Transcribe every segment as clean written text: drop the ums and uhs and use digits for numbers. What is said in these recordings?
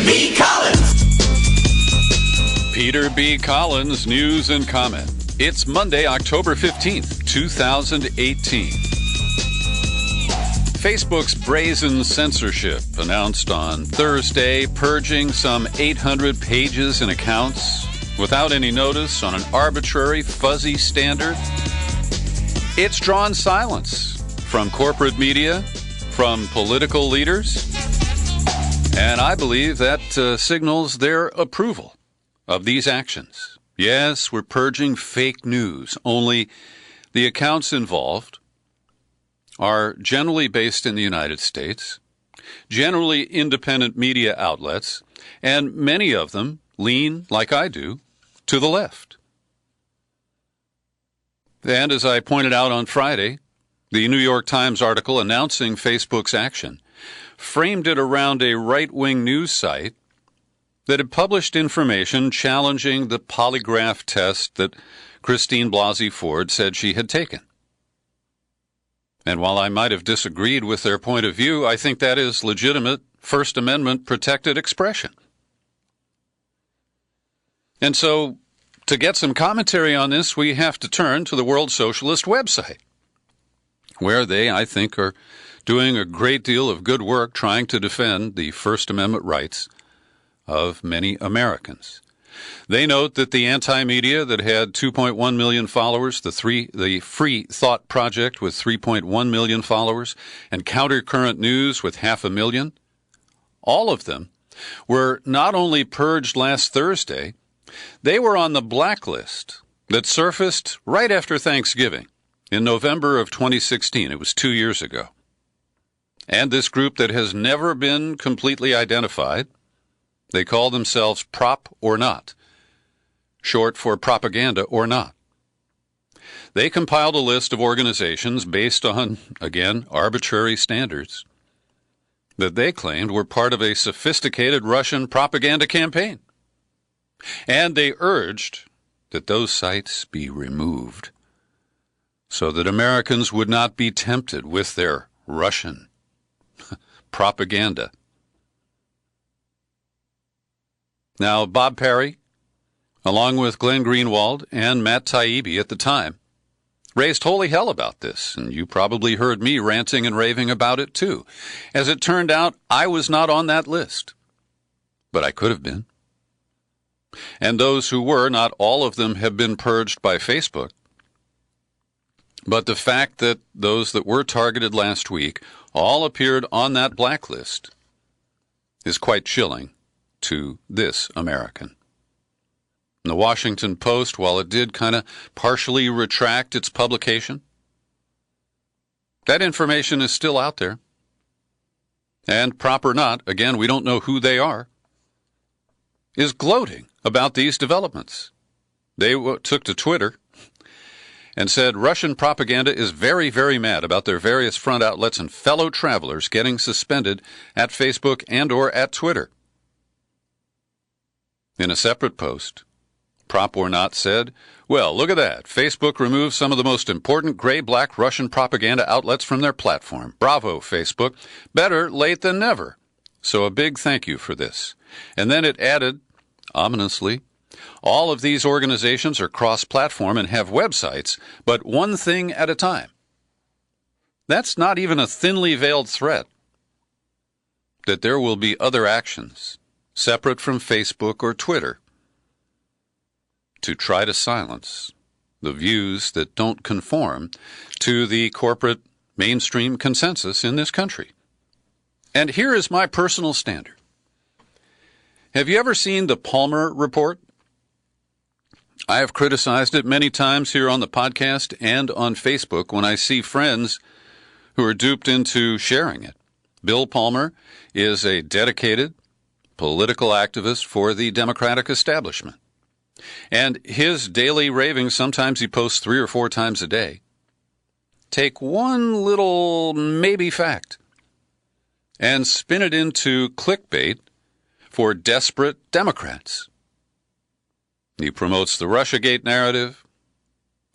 B. Collins. Peter B. Collins, news and comment. It's Monday, October 15th, 2018. Facebook's brazen censorship announced on Thursday, purging some 800 pages and accounts without any notice on an arbitrary, fuzzy standard. It's drawn silence from corporate media, from political leaders, and I believe that signals their approval of these actions. Yes, we're purging fake news, only the accounts involved are generally based in the United States, generally independent media outlets, and many of them lean, like I do, to the left. And as I pointed out on Friday, the New York Times article announcing Facebook's action framed it around a right-wing news site that had published information challenging the polygraph test that Christine Blasey Ford said she had taken. And while I might have disagreed with their point of view, I think that is legitimate First Amendment protected expression. And so, to get some commentary on this, we have to turn to the World Socialist website, where they, I think, are doing a great deal of good work trying to defend the First Amendment rights of many Americans. They note that the anti-media that had 2.1 million followers, the Free Thought Project with 3.1 million followers, and Countercurrent News with 500,000, all of them were not only purged last Thursday, they were on the blacklist that surfaced right after Thanksgiving in November of 2016. It was 2 years ago. And this group that has never been completely identified, they call themselves Prop or Not, short for Propaganda or Not. They compiled a list of organizations based on, again, arbitrary standards that they claimed were part of a sophisticated Russian propaganda campaign. And they urged that those sites be removed so that Americans would not be tempted with their Russian propaganda. Now, Bob Perry, along with Glenn Greenwald and Matt Taibbi at the time, raised holy hell about this, and you probably heard me ranting and raving about it too. As it turned out, I was not on that list, but I could have been. And those who were, not all of them have been purged by Facebook. But the fact that those that were targeted last week all appeared on that blacklist is quite chilling to this American. And the Washington Post, while it did kind of partially retract its publication, that information is still out there. And Prop or Not, again, we don't know who they are, is gloating about these developments. They took to Twitter and said Russian propaganda is very, very mad about their various front outlets and fellow travelers getting suspended at Facebook and or at Twitter. In a separate post, Prop or Not said, well, look at that. Facebook removed some of the most important gray-black Russian propaganda outlets from their platform. Bravo, Facebook. Better late than never. So a big thank you for this. And then it added, ominously, all of these organizations are cross-platform and have websites, but one thing at a time. That's not even a thinly veiled threat that there will be other actions, separate from Facebook or Twitter, to try to silence the views that don't conform to the corporate mainstream consensus in this country. And here is my personal standard. Have you ever seen the Palmer Report? I have criticized it many times here on the podcast and on Facebook when I see friends who are duped into sharing it. Bill Palmer is a dedicated political activist for the Democratic establishment. And his daily ravings, sometimes he posts 3 or 4 times a day, take one little maybe fact and spin it into clickbait for desperate Democrats. He promotes the Russiagate narrative.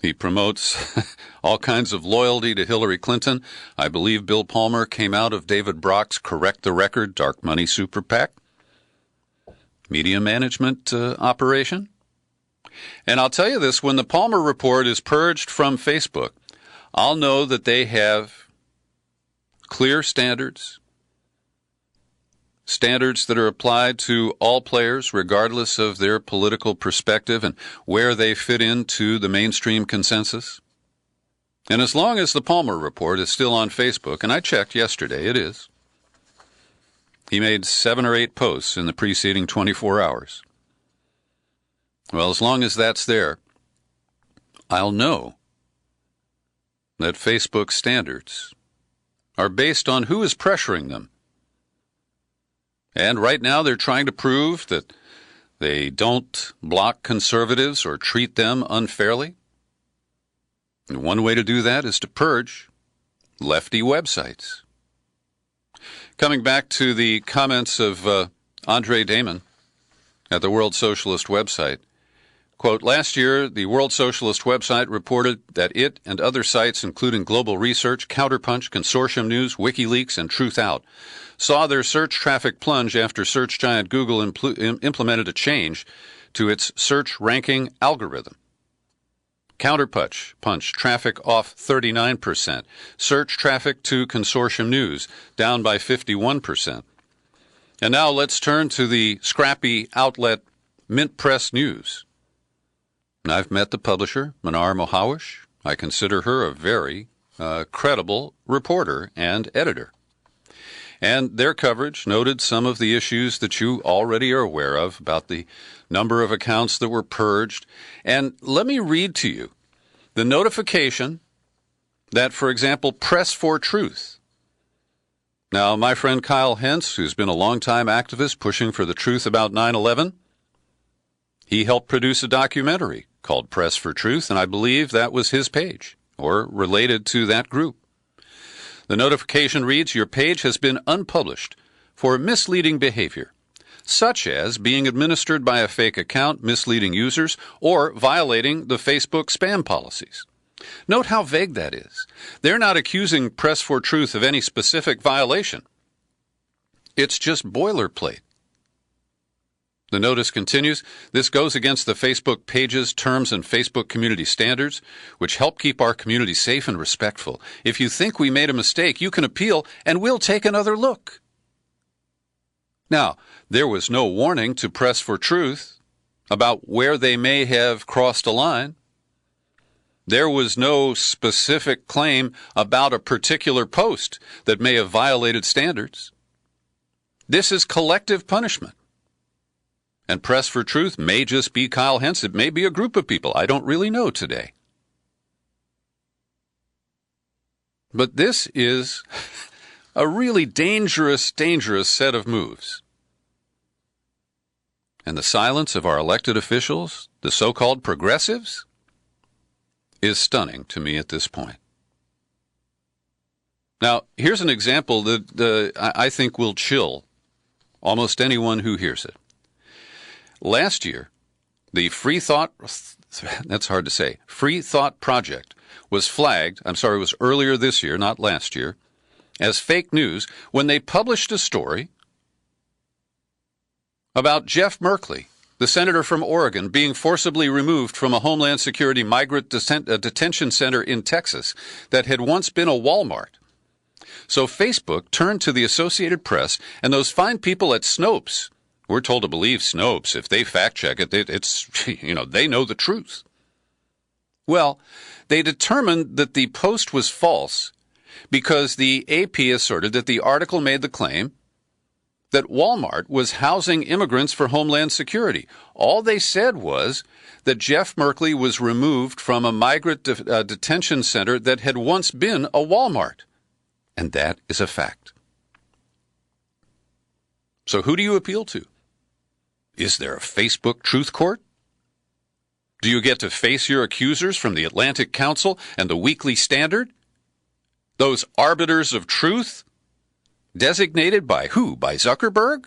He promotes all kinds of loyalty to Hillary Clinton. I believe Bill Palmer came out of David Brock's Correct the Record, Dark Money Super PAC. Media management operation? And I'll tell you this, when the Palmer report is purged from Facebook, I'll know that they have clear standards that are applied to all players regardless of their political perspective and where they fit into the mainstream consensus. And as long as the Palmer report is still on Facebook, and I checked yesterday, it is. He made 7 or 8 posts in the preceding 24 hours. Well, as long as that's there, I'll know that Facebook standards are based on who is pressuring them. And right now they're trying to prove that they don't block conservatives or treat them unfairly. And one way to do that is to purge lefty websites. Coming back to the comments of Andre Damon at the World Socialist website, quote, last year, the World Socialist website reported that it and other sites, including Global Research, Counterpunch, Consortium News, WikiLeaks, and Truth Out, saw their search traffic plunge after search giant Google implemented a change to its search ranking algorithm. Counterpunch traffic off 39%. Search traffic to Consortium News down by 51%. And now let's turn to the scrappy outlet Mint Press News. I've met the publisher, Manar Mohawish. I consider her a very credible reporter and editor. And their coverage noted some of the issues that you already are aware of about the number of accounts that were purged. And let me read to you the notification that, for example, Press for Truth. Now, my friend Kyle Hentz, who's been a longtime activist pushing for the truth about 9/11, he helped produce a documentary called Press for Truth, and I believe that was his page, or related to that group. The notification reads, your page has been unpublished for misleading behavior, such as being administered by a fake account, misleading users, or violating the Facebook spam policies. Note how vague that is. They're not accusing Press for Truth of any specific violation. It's just boilerplate. The notice continues, this goes against the Facebook page's terms and Facebook community standards, which help keep our community safe and respectful. If you think we made a mistake, you can appeal and we'll take another look. Now, there was no warning to Press for Truth about where they may have crossed a line. There was no specific claim about a particular post that may have violated standards. This is collective punishment. And Press for Truth may just be Kyle Hentz. It may be a group of people. I don't really know today. But this is a really dangerous set of moves. And the silence of our elected officials, the so-called progressives, is stunning to me at this point. Now, here's an example that I think will chill almost anyone who hears it. Last year, the Free Thought Project was flagged, it was earlier this year, not last year, as fake news when they published a story about Jeff Merkley, the senator from Oregon, being forcibly removed from a Homeland Security migrant detention center in Texas that had once been a Walmart. So Facebook turned to the Associated Press and those fine people at Snopes. We're told to believe Snopes. If they fact-check it, it's, they know the truth. Well, they determined that the post was false because the AP asserted that the article made the claim that Walmart was housing immigrants for Homeland Security. All they said was that Jeff Merkley was removed from a migrant detention center that had once been a Walmart. And that is a fact. So who do you appeal to? Is there a Facebook truth court? Do you get to face your accusers from the Atlantic Council and the Weekly Standard? Those arbiters of truth? Designated by who? By Zuckerberg?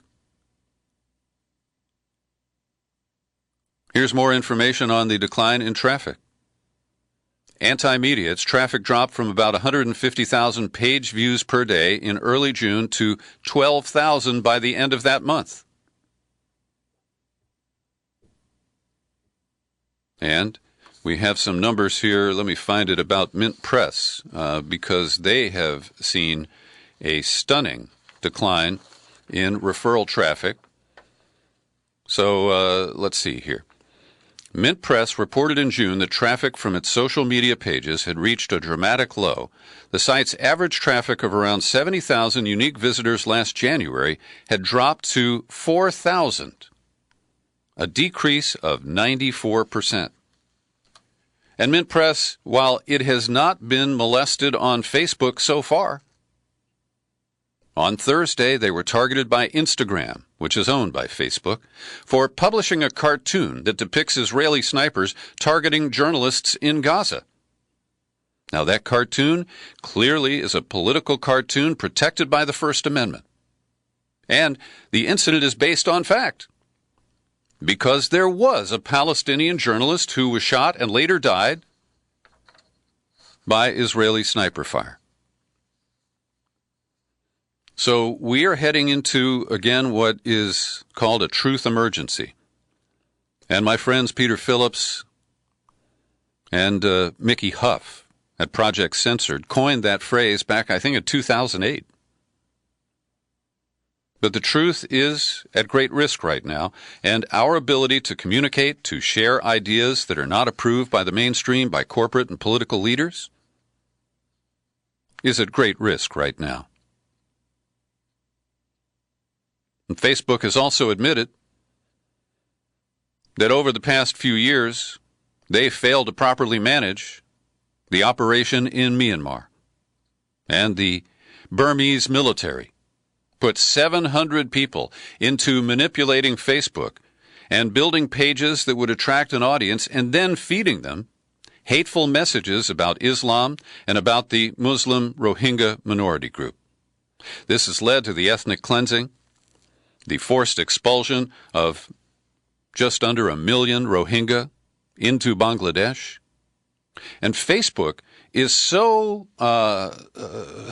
Here's more information on the decline in traffic. Anti-media, its traffic dropped from about 150,000 page views per day in early June to 12,000 by the end of that month. And we have some numbers here. Let me find it about Mint Press, because they have seen a stunning decline in referral traffic. So let's see here. Mint Press reported in June that traffic from its social media pages had reached a dramatic low. The site's average traffic of around 70,000 unique visitors last January had dropped to 4,000, a decrease of 94%. And Mint Press, while it has not been molested on Facebook so far, on Thursday they were targeted by Instagram, which is owned by Facebook, for publishing a cartoon that depicts Israeli snipers targeting journalists in Gaza. Now, that cartoon clearly is a political cartoon protected by the First Amendment. And the incident is based on fact, because there was a Palestinian journalist who was shot and later died by Israeli sniper fire. So we are heading into, again, what is called a truth emergency. And my friends Peter Phillips and Mickey Huff at Project Censored coined that phrase back, I think, in 2008. But the truth is at great risk right now, and our ability to communicate, to share ideas that are not approved by the mainstream, by corporate and political leaders, is at great risk right now. And Facebook has also admitted that over the past few years, they failed to properly manage the operation in Myanmar. And the Burmese military put 700 people into manipulating Facebook and building pages that would attract an audience and then feeding them hateful messages about Islam and about the Muslim Rohingya minority group. This has led to the ethnic cleansing, the forced expulsion of just under 1 million Rohingya into Bangladesh. And Facebook is so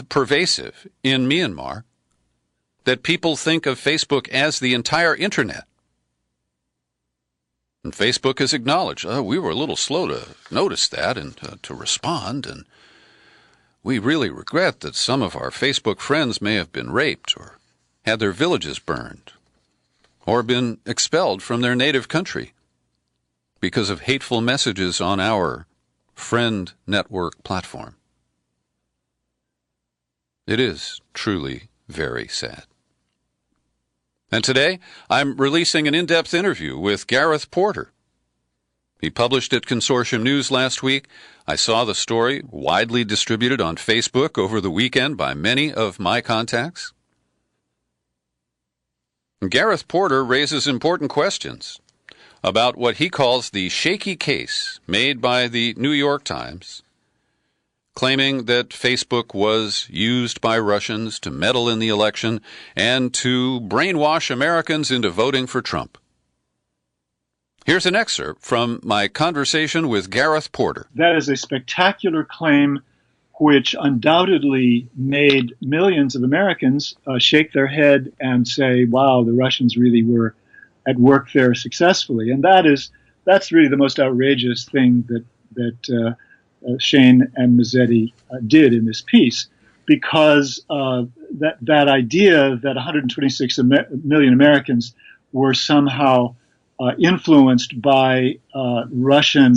pervasive in Myanmar that people think of Facebook as the entire Internet. And Facebook has acknowledged, we were a little slow to notice that and to respond, and we really regret that some of our Facebook friends may have been raped or had their villages burned, or been expelled from their native country because of hateful messages on our friend network platform. It is truly very sad. And today, I'm releasing an in-depth interview with Gareth Porter. He published at Consortium News last week. I saw the story widely distributed on Facebook over the weekend by many of my contacts. Gareth Porter raises important questions about what he calls the shaky case made by the New York Times, claiming that Facebook was used by Russians to meddle in the election and to brainwash Americans into voting for Trump. Here's an excerpt from my conversation with Gareth Porter. That is a spectacular claim which undoubtedly made millions of Americans shake their head and say, wow, the Russians really were at work there successfully. And that's really the most outrageous thing that Shane and Mazzetti did in this piece, because that idea that 126 million Americans were somehow influenced by Russian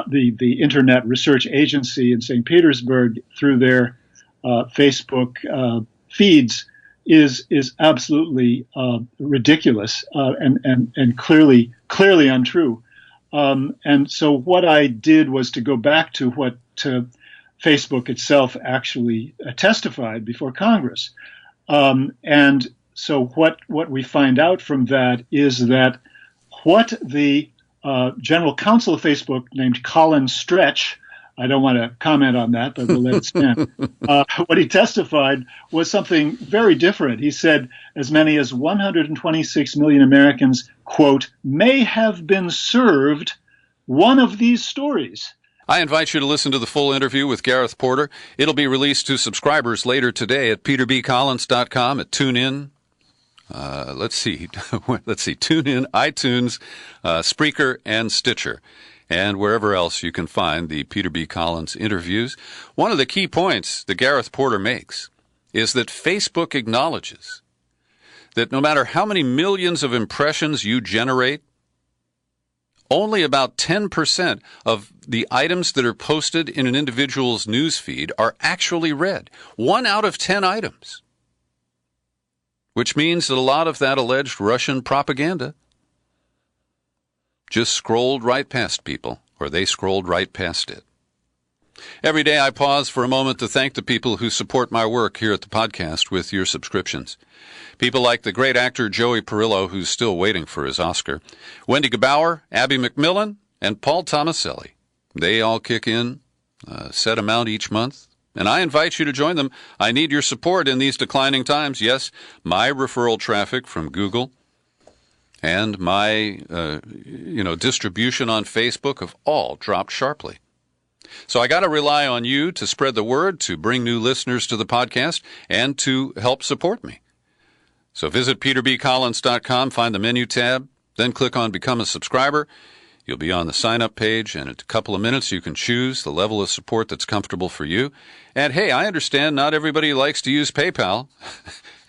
the Internet Research Agency in St. Petersburg through their Facebook feeds is absolutely ridiculous and clearly untrue. And so what I did was to go back to what Facebook itself actually testified before Congress. And so what we find out from that is that what the general counsel of Facebook, named Colin Stretch, I don't want to comment on that, but we'll let it stand. What he testified was something very different. He said as many as 126 million Americans, quote, may have been served one of these stories. I invite you to listen to the full interview with Gareth Porter. It'll be released to subscribers later today at peterbcollins.com, at TuneIn. Let's see, TuneIn, iTunes, Spreaker, and Stitcher. and wherever else you can find the Peter B. Collins interviews. One of the key points that Gareth Porter makes is that Facebook acknowledges that no matter how many millions of impressions you generate, only about 10% of the items that are posted in an individual's news feed are actually read. 1 out of 10 items. Which means that a lot of that alleged Russian propaganda just scrolled right past people, or they scrolled right past it. Every day I pause for a moment to thank the people who support my work here at the podcast with your subscriptions. People like the great actor Joey Perillo, who's still waiting for his Oscar, Wendy Gebauer, Abby McMillan, and Paul Tomaselli. They all kick in a set amount each month, and I invite you to join them. I need your support in these declining times. Yes, my referral traffic from Google and my distribution on Facebook have all dropped sharply. So I got to rely on you to spread the word, to bring new listeners to the podcast, and to help support me. So visit peterbcollins.com, find the menu tab, then click on Become a Subscriber. You'll be on the sign-up page, and in a couple of minutes you can choose the level of support that's comfortable for you. And hey, I understand not everybody likes to use PayPal,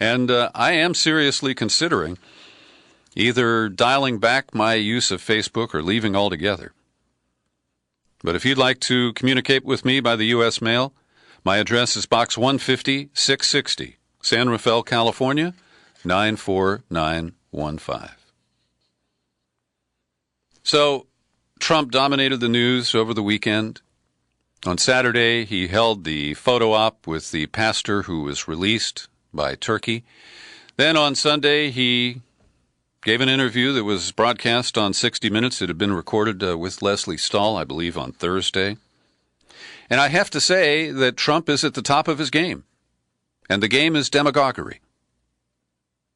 and I am seriously considering either dialing back my use of Facebook or leaving altogether. But if you'd like to communicate with me by the U.S. mail, my address is Box 150, 660, San Rafael, California, 94915. So, Trump dominated the news over the weekend. On Saturday, he held the photo op with the pastor who was released by Turkey. Then on Sunday, he gave an interview that was broadcast on 60 Minutes. It had been recorded with Leslie Stahl, I believe, on Thursday. And I have to say that Trump is at the top of his game. And the game is demagoguery.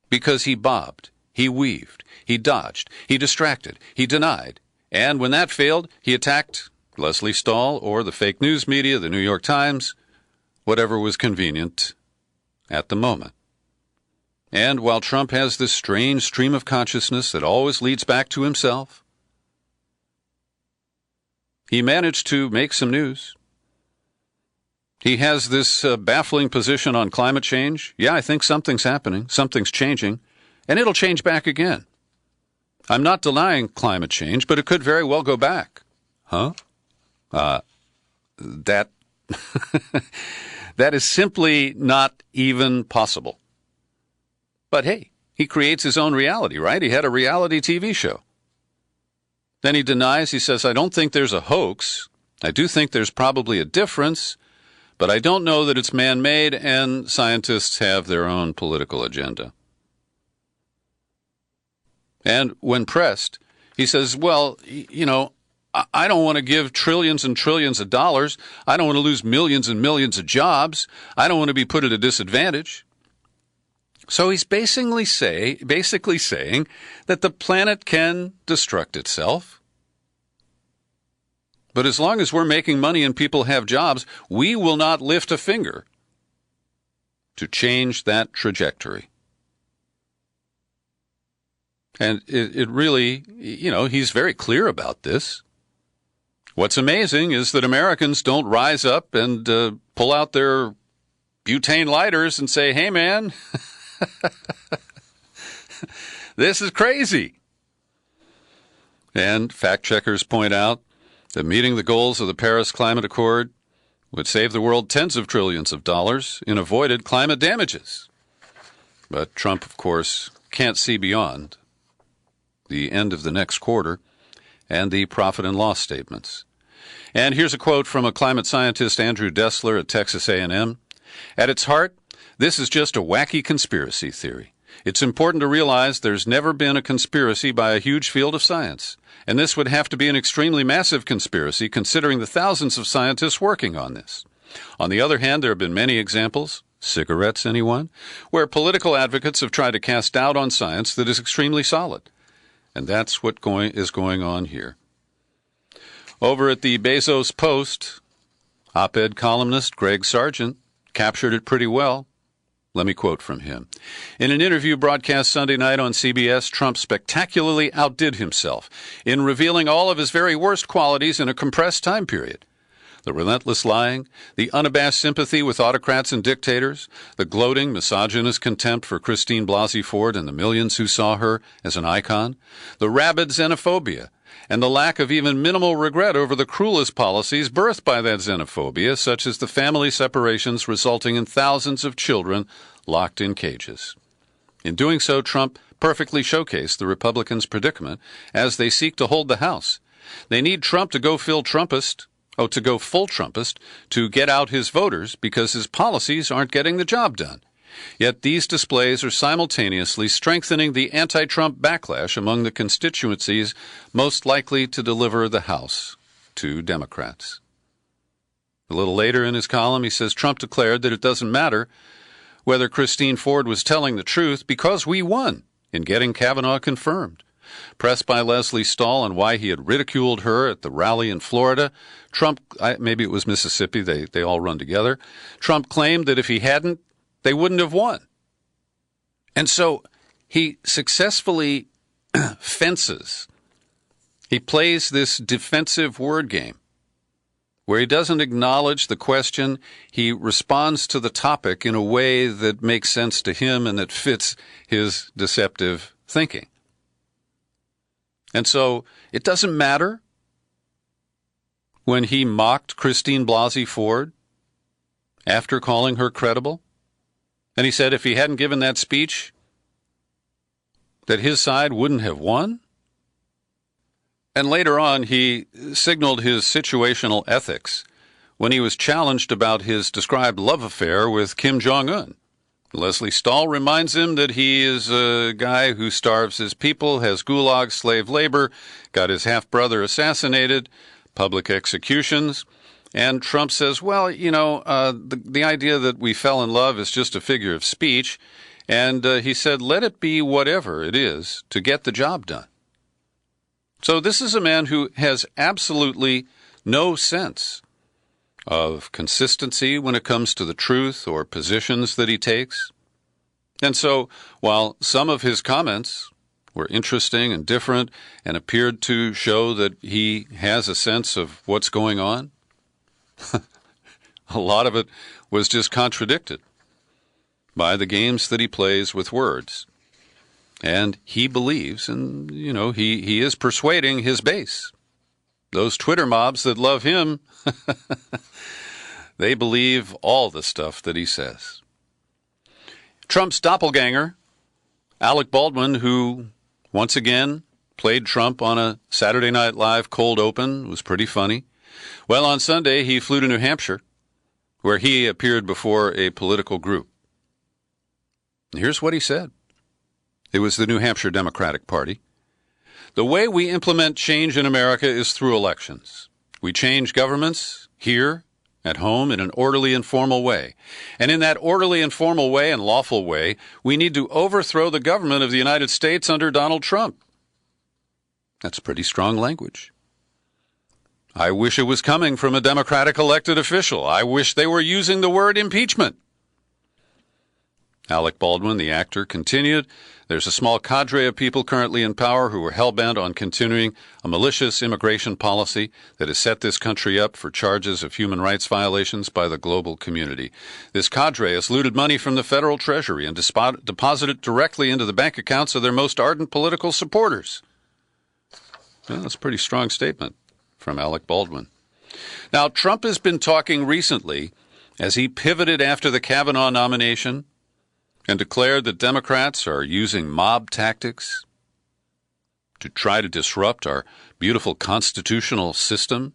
Because he bobbed, he weaved, he dodged, he distracted, he denied. And when that failed, he attacked Leslie Stahl or the fake news media, the New York Times, whatever was convenient at the moment. And while Trump has this strange stream of consciousness that always leads back to himself, he managed to make some news. He has this baffling position on climate change. Yeah, I think something's happening, something's changing, and it'll change back again. I'm not denying climate change, but it could very well go back. Huh? That is simply not even possible. But hey, he creates his own reality, right? He had a reality TV show. Then he denies, he says, I don't think there's a hoax. I do think there's probably a difference, but I don't know that it's man-made, and scientists have their own political agenda. And when pressed, he says, well, I don't want to give trillions and trillions of dollars. I don't want to lose millions and millions of jobs. I don't want to be put at a disadvantage. So he's basically saying that the planet can destruct itself. But as long as we're making money and people have jobs, we will not lift a finger to change that trajectory. And it really, he's very clear about this. What's amazing is that Americans don't rise up and pull out their butane lighters and say, hey, man, this is crazy. And fact checkers point out that meeting the goals of the Paris Climate Accord would save the world tens of trillions of dollars in avoided climate damages. But Trump, of course, can't see beyond the end of the next quarter and the profit and loss statements. And here's a quote from a climate scientist, Andrew Dessler at Texas A&M. At its heart, this is just a wacky conspiracy theory. It's important to realize there's never been a conspiracy by a huge field of science, and this would have to be an extremely massive conspiracy considering the thousands of scientists working on this. On the other hand, there have been many examples, cigarettes anyone, where political advocates have tried to cast doubt on science that is extremely solid. And that's what is going on here. Over at the Bezos Post, op-ed columnist Greg Sargent captured it pretty well. Let me quote from him. In an interview broadcast Sunday night on CBS, Trump spectacularly outdid himself in revealing all of his very worst qualities in a compressed time period. The relentless lying, the unabashed sympathy with autocrats and dictators, the gloating, misogynist contempt for Christine Blasey Ford and the millions who saw her as an icon, the rabid xenophobia, and the lack of even minimal regret over the cruelest policies birthed by that xenophobia, such as the family separations resulting in thousands of children locked in cages. In doing so, Trump perfectly showcased the Republicans' predicament as they seek to hold the House. They need Trump to go full Trumpist to get out his voters because his policies aren't getting the job done. Yet these displays are simultaneously strengthening the anti-Trump backlash among the constituencies most likely to deliver the House to Democrats. A little later in his column, he says Trump declared that it doesn't matter whether Christine Ford was telling the truth because we won in getting Kavanaugh confirmed. Pressed by Leslie Stahl on why he had ridiculed her at the rally in Florida, Trump, maybe it was Mississippi, they all run together, Trump claimed that if he hadn't, they wouldn't have won. And so he successfully fences. He plays this defensive word game where he doesn't acknowledge the question. He responds to the topic in a way that makes sense to him and that fits his deceptive thinking. And so it doesn't matter when he mocked Christine Blasey Ford after calling her credible. And he said if he hadn't given that speech, that his side wouldn't have won. And later on, he signaled his situational ethics when he was challenged about his described love affair with Kim Jong-un. Leslie Stahl reminds him that he is a guy who starves his people, has gulag slave labor, got his half-brother assassinated, public executions. And Trump says, well, the idea that we fell in love is just a figure of speech. And he said, let it be whatever it is to get the job done. So this is a man who has absolutely no sense of consistency when it comes to the truth or positions that he takes. And so while some of his comments were interesting and different and appeared to show that he has a sense of what's going on, a lot of it was just contradicted by the games that he plays with words. And he believes, and, he is persuading his base. Those Twitter mobs that love him, they believe all the stuff that he says. Trump's doppelganger, Alec Baldwin, who once again played Trump on a Saturday Night Live cold open, was pretty funny. Well, on Sunday, he flew to New Hampshire, where he appeared before a political group. And here's what he said. It was the New Hampshire Democratic Party. The way we implement change in America is through elections. We change governments here at home in an orderly and formal way. And in that orderly and formal way and lawful way, we need to overthrow the government of the United States under Donald Trump. That's pretty strong language. I wish it was coming from a Democratic elected official. I wish they were using the word impeachment. Alec Baldwin, the actor, continued, there's a small cadre of people currently in power who are hell-bent on continuing a malicious immigration policy that has set this country up for charges of human rights violations by the global community. This cadre has looted money from the federal treasury and deposited it directly into the bank accounts of their most ardent political supporters. Well, that's a pretty strong statement from Alec Baldwin. Now, Trump has been talking recently as he pivoted after the Kavanaugh nomination and declared that Democrats are using mob tactics to try to disrupt our beautiful constitutional system,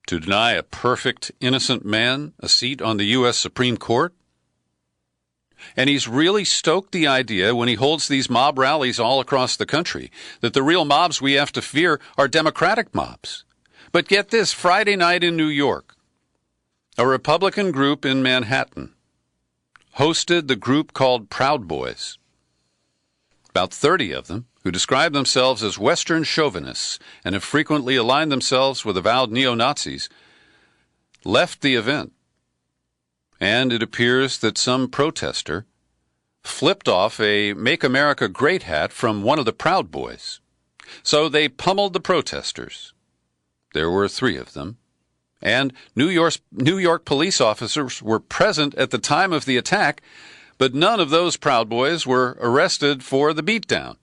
to deny a perfect, innocent man a seat on the U.S. Supreme Court. And he's really stoked the idea when he holds these mob rallies all across the country that the real mobs we have to fear are Democratic mobs. But get this, Friday night in New York, a Republican group in Manhattan hosted the group called Proud Boys. About 30 of them, who describe themselves as Western chauvinists and have frequently aligned themselves with avowed neo-Nazis, left the event and it appears that some protester flipped off a Make America Great hat from one of the Proud Boys. So they pummeled the protesters. There were 3 of them. And New York police officers were present at the time of the attack, but none of those Proud Boys were arrested for the beatdown.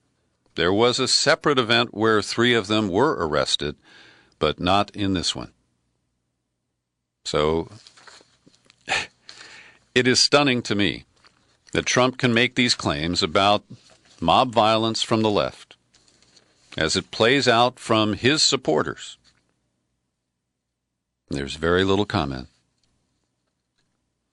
There was a separate event where 3 of them were arrested, but not in this one. So it is stunning to me that Trump can make these claims about mob violence from the left as it plays out from his supporters. There's very little comment.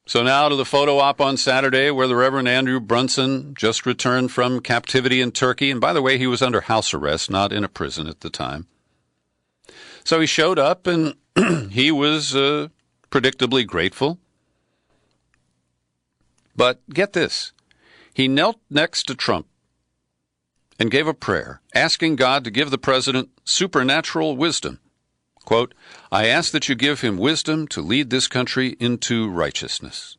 So now to the photo op on Saturday where the Reverend Andrew Brunson just returned from captivity in Turkey. And by the way, he was under house arrest, not in a prison at the time. So he showed up and he was predictably grateful. But get this, he knelt next to Trump and gave a prayer, asking God to give the president supernatural wisdom. Quote, I ask that you give him wisdom to lead this country into righteousness.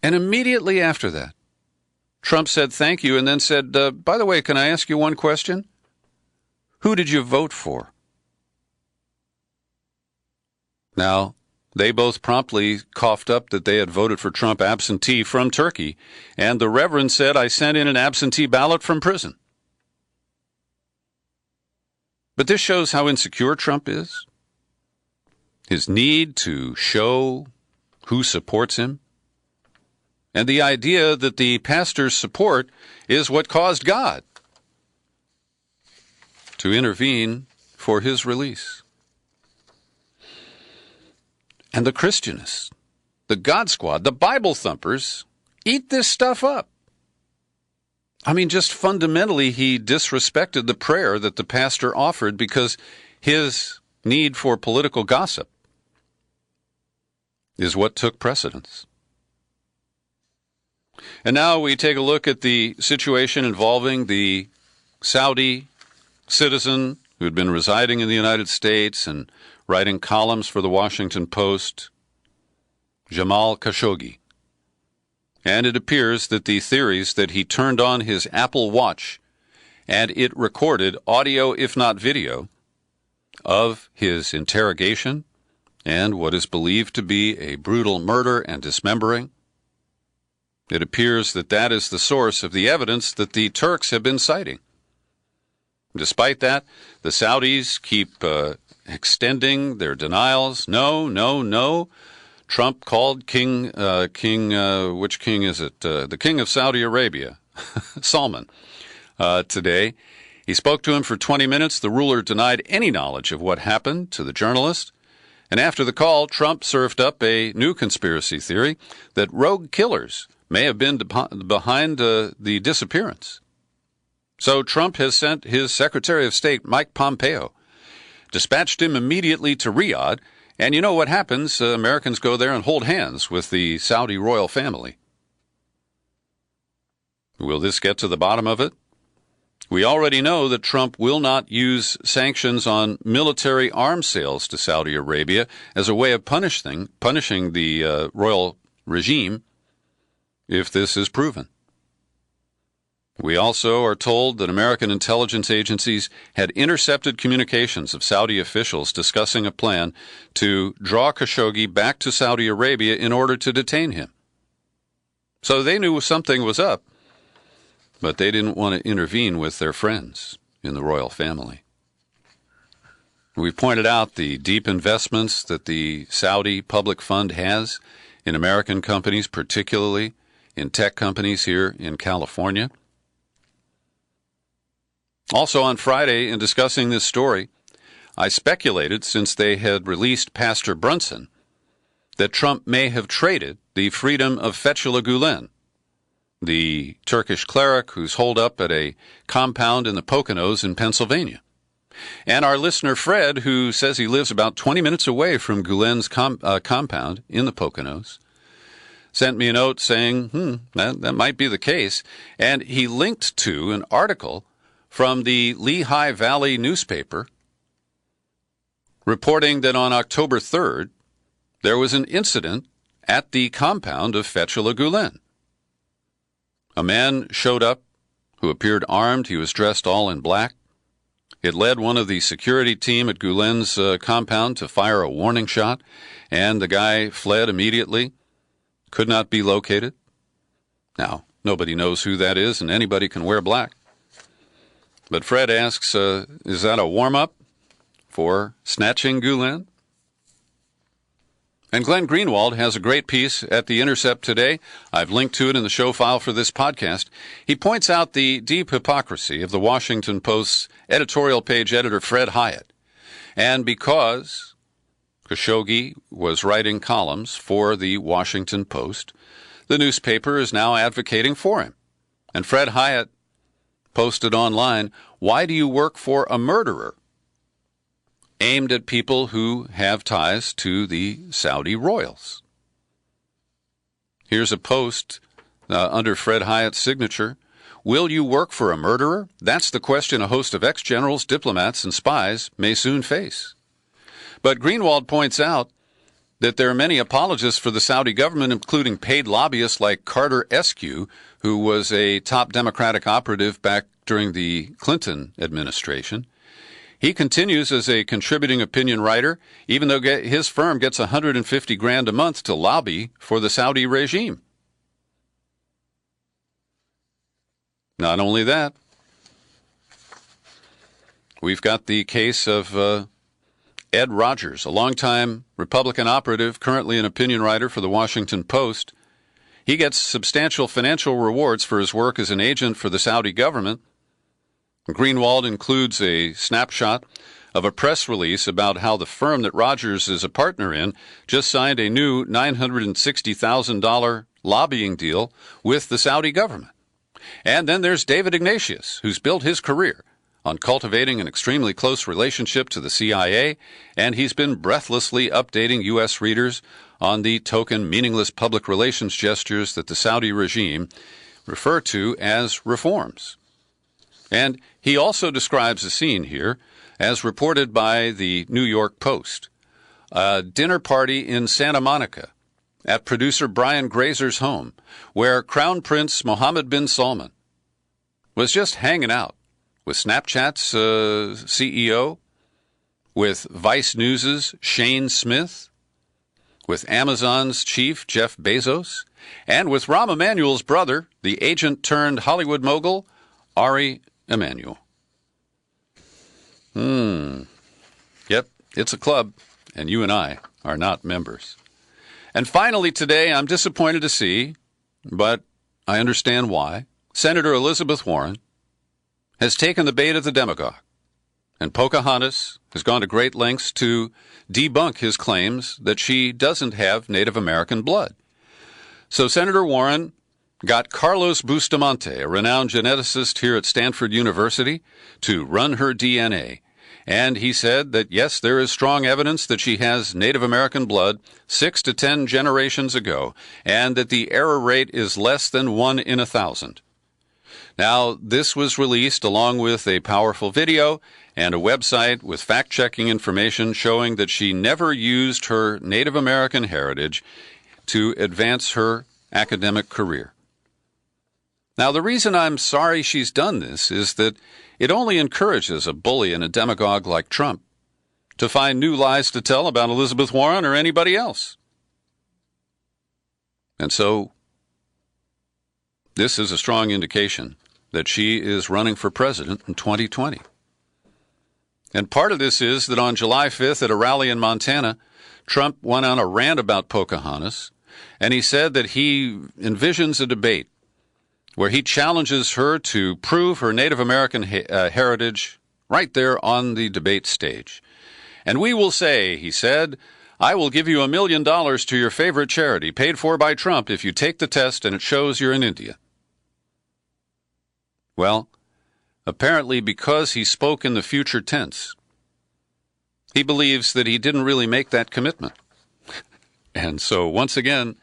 And immediately after that, Trump said thank you and then said, by the way, can I ask you one question? Who did you vote for? Now, they both promptly coughed up that they had voted for Trump absentee from Turkey, and the Reverend said, I sent in an absentee ballot from prison. But this shows how insecure Trump is, his need to show who supports him, and the idea that the pastor's support is what caused God to intervene for his release. And the Christianists, the God Squad, the Bible thumpers, eat this stuff up. I mean, just fundamentally, he disrespected the prayer that the pastor offered because his need for political gossip is what took precedence. And now we take a look at the situation involving the Saudi citizen who had been residing in the United States and writing columns for the Washington Post, Jamal Khashoggi. And it appears that the theories that he turned on his Apple Watch and it recorded audio, if not video, of his interrogation and what is believed to be a brutal murder and dismembering. It appears that that is the source of the evidence that the Turks have been citing. Despite that, the Saudis keep extending their denials. No. Trump called which king is it? The king of Saudi Arabia, Salman, today. He spoke to him for 20 minutes. The ruler denied any knowledge of what happened to the journalist. And after the call, Trump served up a new conspiracy theory that rogue killers may have been behind the disappearance. So Trump has sent his Secretary of State, Mike Pompeo, dispatched him immediately to Riyadh. And you know what happens? Americans go there and hold hands with the Saudi royal family. Will this get to the bottom of it? We already know that Trump will not use sanctions on military arms sales to Saudi Arabia as a way of punishing the royal regime if this is proven. We also are told that American intelligence agencies had intercepted communications of Saudi officials discussing a plan to draw Khashoggi back to Saudi Arabia in order to detain him. So they knew something was up, but they didn't want to intervene with their friends in the royal family. We've pointed out the deep investments that the Saudi public fund has in American companies, particularly in tech companies here in California. Also on Friday, in discussing this story, I speculated, since they had released Pastor Brunson, that Trump may have traded the freedom of Fethullah Gulen, the Turkish cleric who's holed up at a compound in the Poconos in Pennsylvania. And our listener Fred, who says he lives about 20 minutes away from Gulen's compound in the Poconos, sent me a note saying, that might be the case. And he linked to an article from the Lehigh Valley newspaper reporting that on October 3rd, there was an incident at the compound of Fethullah Gulen. A man showed up who appeared armed. He was dressed all in black. He had led one of the security team at Gulen's compound to fire a warning shot, and the guy fled immediately, could not be located. Now, nobody knows who that is, and anybody can wear black. But Fred asks, is that a warm-up for snatching Gulen? And Glenn Greenwald has a great piece at The Intercept today. I've linked to it in the show file for this podcast. He points out the deep hypocrisy of the Washington Post's editorial page editor, Fred Hyatt. And because Khashoggi was writing columns for the Washington Post, the newspaper is now advocating for him. And Fred Hyatt posted online, "Why do you work for a murderer?" aimed at people who have ties to the Saudi royals. Here's a post under Fred Hyatt's signature. Will you work for a murderer? That's the question a host of ex-generals, diplomats, and spies may soon face. But Greenwald points out that there are many apologists for the Saudi government, including paid lobbyists like Carter Eskew, who was a top Democratic operative back during the Clinton administration. He continues as a contributing opinion writer, even though his firm gets $150,000 a month to lobby for the Saudi regime. Not only that, we've got the case of Ed Rogers, a longtime Republican operative, currently an opinion writer for the Washington Post. He gets substantial financial rewards for his work as an agent for the Saudi government. Greenwald includes a snapshot of a press release about how the firm that Rogers is a partner in just signed a new $960,000 lobbying deal with the Saudi government. And then there's David Ignatius, who's built his career on cultivating an extremely close relationship to the CIA, and he's been breathlessly updating U.S. readers on the token, meaningless public relations gestures that the Saudi regime refer to as reforms. And he also describes a scene here, as reported by the New York Post, a dinner party in Santa Monica at producer Brian Grazer's home, where Crown Prince Mohammed bin Salman was just hanging out with Snapchat's CEO, with Vice News's Shane Smith, with Amazon's chief Jeff Bezos, and with Rahm Emanuel's brother, the agent-turned-Hollywood mogul, Ari Emanuel. Yep, it's a club, and you and I are not members. And finally today, I'm disappointed to see, but I understand why, Senator Elizabeth Warren has taken the bait of the demagogue, and Pocahontas has gone to great lengths to debunk his claims that she doesn't have Native American blood. So Senator Warren got Carlos Bustamante, a renowned geneticist here at Stanford University, to run her DNA. And he said that, yes, there is strong evidence that she has Native American blood 6 to 10 generations ago, and that the error rate is less than 1 in 1,000. Now, this was released along with a powerful video and a website with fact-checking information showing that she never used her Native American heritage to advance her academic career. Now, the reason I'm sorry she's done this is that it only encourages a bully and a demagogue like Trump to find new lies to tell about Elizabeth Warren or anybody else. And so, this is a strong indication that she is running for president in 2020. And part of this is that on July 5th at a rally in Montana, Trump went on a rant about Pocahontas, and he said that he envisions a debate where he challenges her to prove her Native American heritage right there on the debate stage. And we will say, he said, I will give you $1 million to your favorite charity, paid for by Trump, if you take the test and it shows you're in India. Well, apparently because he spoke in the future tense, he believes that he didn't really make that commitment. And so, once again,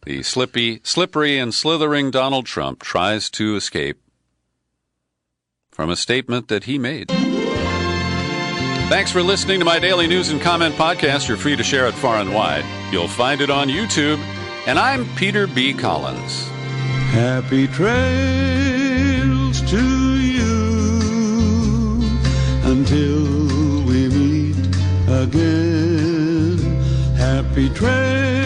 the slippery and slithering Donald Trump tries to escape from a statement that he made. Thanks for listening to my daily news and comment podcast. You're free to share it far and wide. You'll find it on YouTube. And I'm Peter B. Collins. Happy trails to you until we meet again. Happy trails.